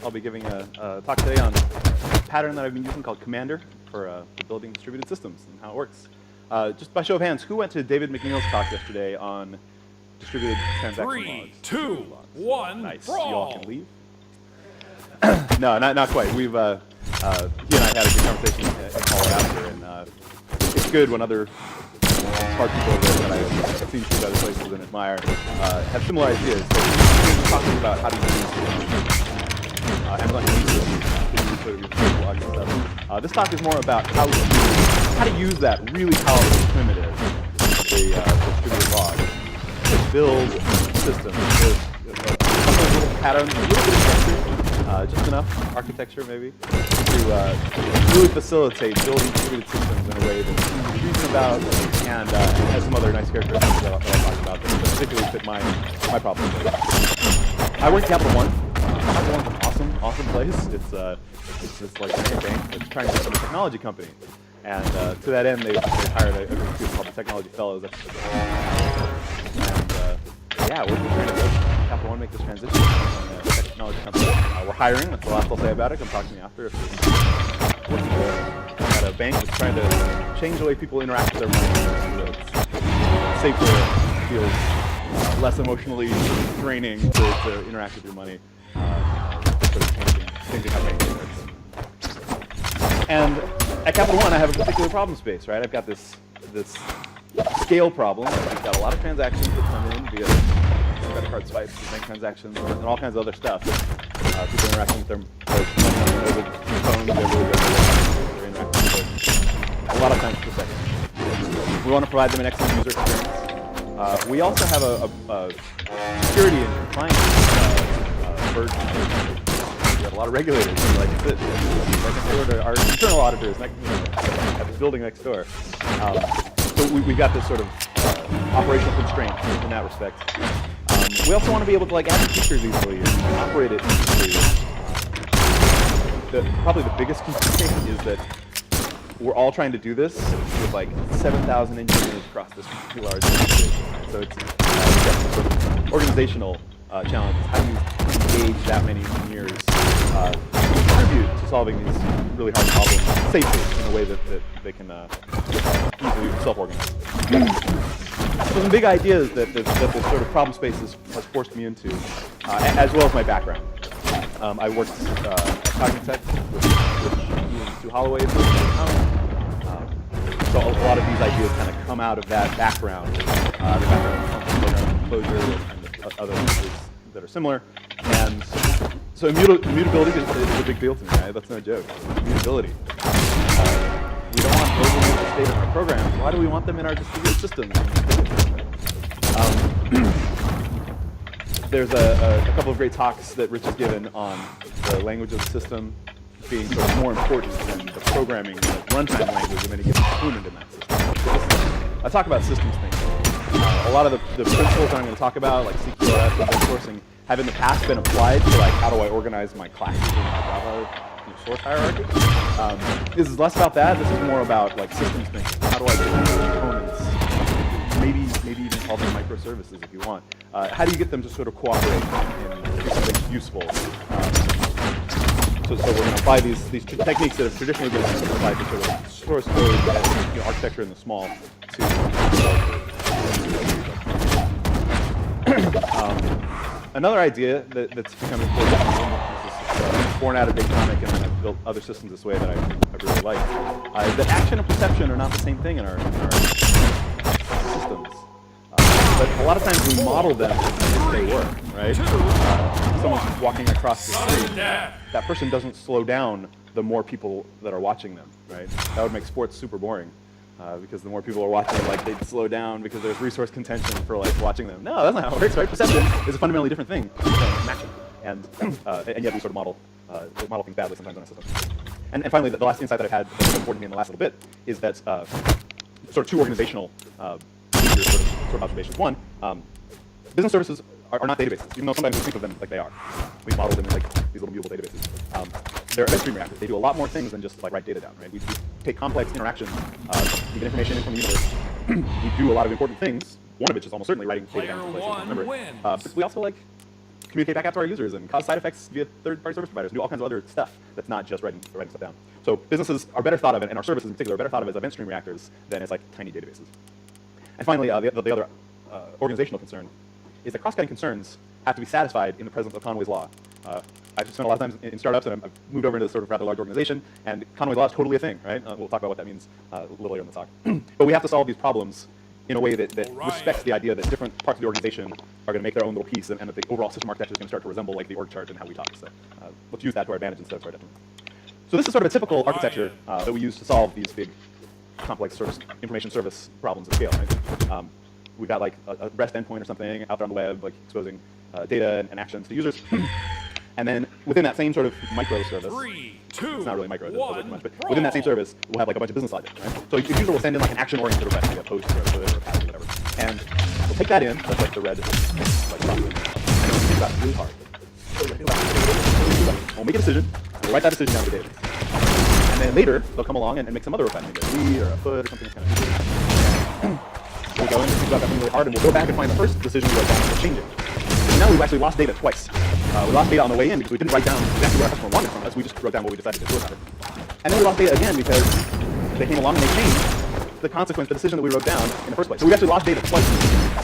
I'll be giving a talk today on a pattern that I've been using called Commander for building distributed systems and how it works. Just by show of hands, who went to David McNeil's talk yesterday on distributed transaction logs? 3, 2, 1, nice. brawl. You all can leave. No, not quite. We've he and I had a good conversation in Colorado, and it's good when other smart people that I've seen through other places and admire have similar ideas. So we're talking about how to use Amazon stuff. This talk is more about how to use that really powerful primitive, the distributed log, to build systems. There's a couple of little patterns, a little bit of structure, just enough architecture maybe, to really facilitate building distributed systems in a way that's reason about and has some other nice characteristics that I'll talk about that particularly fit my problem. I work at Capital One. Capital One's an awesome place. It's just like a bank that's trying to become a technology company. And to that end, they hired a group called the Technology Fellows. Yeah, we're trying to help Capital One make this transition to a technology company. We're hiring. That's the last I'll say about it. Come talk to me after. If you're working at a bank that's trying to change the way people interact with their money, so it's safer, feels less emotionally draining to interact with your money, sort of changing how banking works. And at Capital One, I have a particular problem space, right? I've got this scale problem. I've got a lot of transactions that come in via credit card swipes, bank transactions, and all kinds of other stuff. People interacting with their money on their phones, they're interacting with it a lot of times per second. We want to provide them an excellent user experience. We also have a security and compliance burden. We have a lot of regulators, like our internal auditors at this building next door. So we've got this sort of operational constraint in that respect. We also want to be able to add features easily and operate it easily. Probably the biggest constraint is that we're all trying to do this with 7,000 engineers across this pretty large organization. So it's sort of organizational challenges. How do you engage that many engineers to contribute to solving these really hard problems safely in a way that they can easily self-organize? So some big ideas that this sort of problem space has forced me into, as well as my background. I worked at Cognitech with Ian Stu Holloway. So a lot of these ideas kind of come out of that background, the background of program closure and other things that are similar. And so immutability is a big deal to me, right? That's no joke. Immutability. We don't want overly state in our programs. Why do we want them in our distributed systems? There's a couple of great talks that Rich has given on the language of the system being sort of more important than the programming, the runtime language of any given component in that system. I talk about systems thinking. A lot of the principles that I'm going to talk about, like CQRS and sourcing, have in the past been applied to how do I organize my classes in my Java source hierarchy. This is less about that. This is more about systems thinking. How do I build components? Maybe even call them microservices if you want. How do you get them to sort of cooperate and do something useful? So we're going to apply these techniques that have traditionally been applied to sort of source code and architecture in the small to another idea that's become important, this is born out of Datomic, and then I've built other systems this way that I really like, is that action and perception are not the same thing in our systems. But a lot of times we model them as they work, right? Someone's walking across the street, that person doesn't slow down the more people that are watching them, right? That would make sports super boring. Because the more people are watching, they'd slow down because there's resource contention for watching them. No, that's not how it works, right? Perception is a fundamentally different thing from action, and yet we sort of model things badly sometimes in our system. And finally, the last insight that I've had that's important to me in the last little bit is that sort of two organizational sort of observations. One, business services are not databases, even though sometimes we think of them like they are. We model them in these little mutable databases. They're stream reactors. They do a lot more things than just write data down, right? We take complex interactions, we get information in from the universe. We do a lot of important things. One of which is almost certainly writing data down. But we also communicate back out to our users and cause side effects via third-party service providers and do all kinds of other stuff that's not just writing stuff down. So businesses are better thought of, and our services in particular are better thought of as event stream reactors than as like tiny databases. And finally, the other organizational concern is that cross-cutting concerns have to be satisfied in the presence of Conway's Law. I've spent a lot of time in startups, and I've moved over into this sort of rather large organization, and Conway's Law is totally a thing, right? We'll talk about what that means a little later in the talk. But we have to solve these problems in a way that respects the idea that different parts of the organization are going to make their own little piece, and that the overall system architecture is going to start to resemble like the org chart and how we talk. So let's use that to our advantage instead of to our detriment. So this is sort of a typical architecture that we use to solve these big, complex sort of information service problems at scale. Right? We've got like a REST endpoint or something out there on the web, like exposing data and actions to users. And then within that same sort of microservice, it's not really micro, it's much, but within that same service, we'll have like a bunch of business logic, right? So the user will send in like an action-oriented request, like a post or a put or a pass or whatever. And we'll take that in, that's like the red like box. And then we'll think about it really hard. We'll make a decision, we'll write that decision down to the database. And then later, they'll come along and make some other request, maybe a read or a put or something kind of. We'll go in and think about that thing really hard, and we'll go back and find the first decision we wrote down and we'll change it. So now we've actually lost data twice. We lost data on the way in because we didn't write down exactly what our customer wanted from us. We just wrote down what we decided to do about it. And then we lost data again because they came along and they changed the consequence, the decision that we wrote down in the first place. So we actually lost data twice.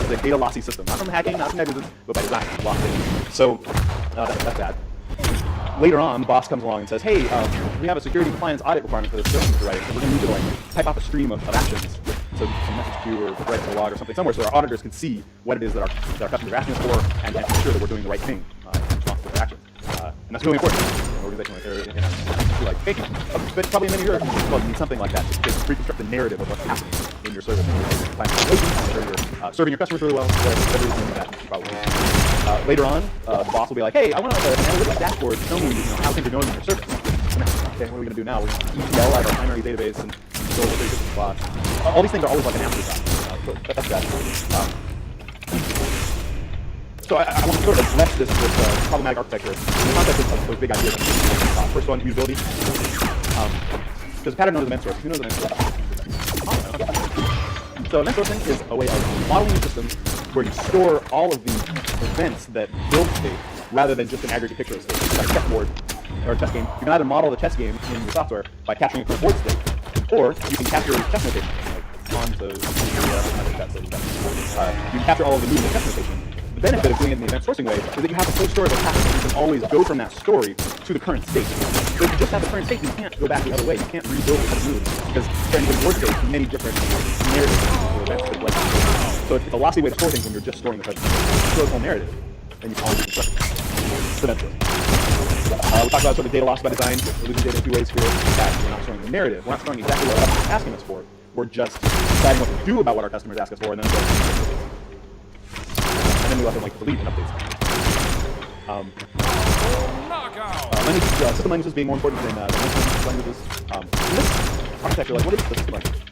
It's a data lossy system, not from hacking, not from negligence, but by design, we lost data. So that's bad. Later on, the boss comes along and says, hey, we have a security compliance audit requirement for this system we're writing, so we're going to need to like type off a stream of actions. So some message queue or write a log or something somewhere so our auditors can see what it is that our customers are asking us for and make sure that we're doing the right thing in response to their actions. And that's really important in an organization like they're in like baking. But probably in many of your you need something like that to reconstruct the narrative of what's happening in your service. You're serving your customers really well, whatever you need that probably. Later on, the boss will be like, hey, I want an analytics dashboard to tell me how things are going in your service. Okay, what are we going to do now? We're going to ETL out our primary database and go over the spot. All these things are always like an afterthought. So that's that. So I want to sort of address this problematic architecture in the context of those big ideas. First one, usability. There's a pattern known as event sourcing. Who knows event sourcing? So event sourcing is a way of modeling your system where you store all of the events that build state rather than just an aggregate picture of state. Like a chessboard or a chess game. You can either model the chess game in your software by capturing it from board state, or you can capture chess notation. Like to you can capture all of the movement chess notation. The benefit of doing it in the event sourcing way is that you have a full story that's happening. You can always go from that story to the current state. So if you just have the current state, you can't go back the other way. You can't rebuild the moves because there are board states many different narratives. So it's a lossy way to store things when you're just storing the present. Store the whole narrative, then you can always reconstruct it. So that's it. We talked about sort of data loss by design. We're losing data in two ways here. That we're not storing the narrative. We're not storing exactly what our customers are asking us for. We're just deciding what to do about what our customers ask us for, and then we let them like delete and update stuff. System languages being more important than languages. In this architecture, like what is the system language?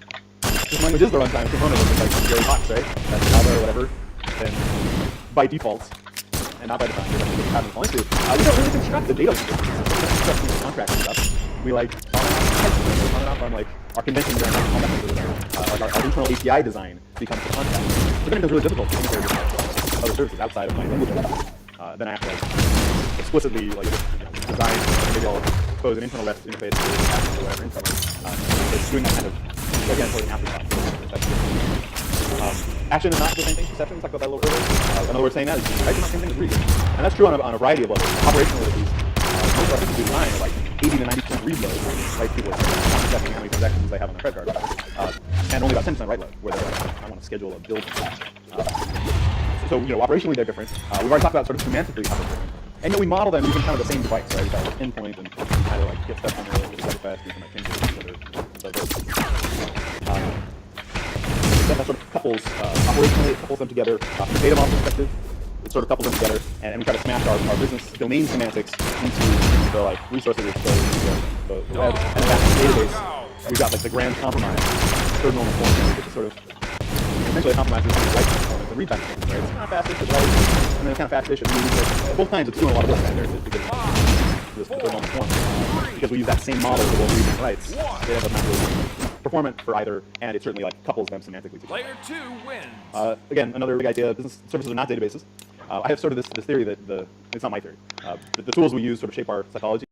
System language is the runtime component of like very box, right? That's Java or whatever. And by default, and not by design, we don't really construct the data. We construct these contracts and stuff. We like on and off on like our conventions and all that. Like our internal API design becomes the contract. But then it becomes really difficult to integrate with other services outside of my language. Then I have to like explicitly like design. Maybe I'll expose an internal REST interface or whatever internally. It's doing that kind of again for an afterthought. Action is not the same thing. Perception, we talked about that a little earlier. Another way of saying that is write is not the same thing as read. And that's true on a variety of levels. Operationally, at least, most of our systems design are like 80 to 90% read load. Right? People are not checking how many transactions they have on their credit card. And only about 10% write load, where they're like, I want to schedule a build. So, operationally they're different. We've already talked about sort of semantically how they're different. And we model them using kind of the same device, right? We've got like endpoint and kind of like get stuff on there, get stuff fast, and kind of change it. That sort of couples, operationally, it couples them together. From a data model perspective, it sort of couples them together, and we try to smash our business domain semantics into the like resources we expose to the web. And in that database, we've got like the grand compromise, third normal form, which is sort of essentially a compromise between the write component and read time component. Right? It's kind of fast-ish, it's right, and then it's kind of fast-ish, and both times it's doing a lot of work back there to get this third normal form. Because we use that same model for both reads and writes, they end up not really performant for either, and it certainly like couples them semantically together. Player 2 wins. Again, another big idea: business services are not databases. I have sort of this theory that it's not my theory, but the tools we use sort of shape our psychology.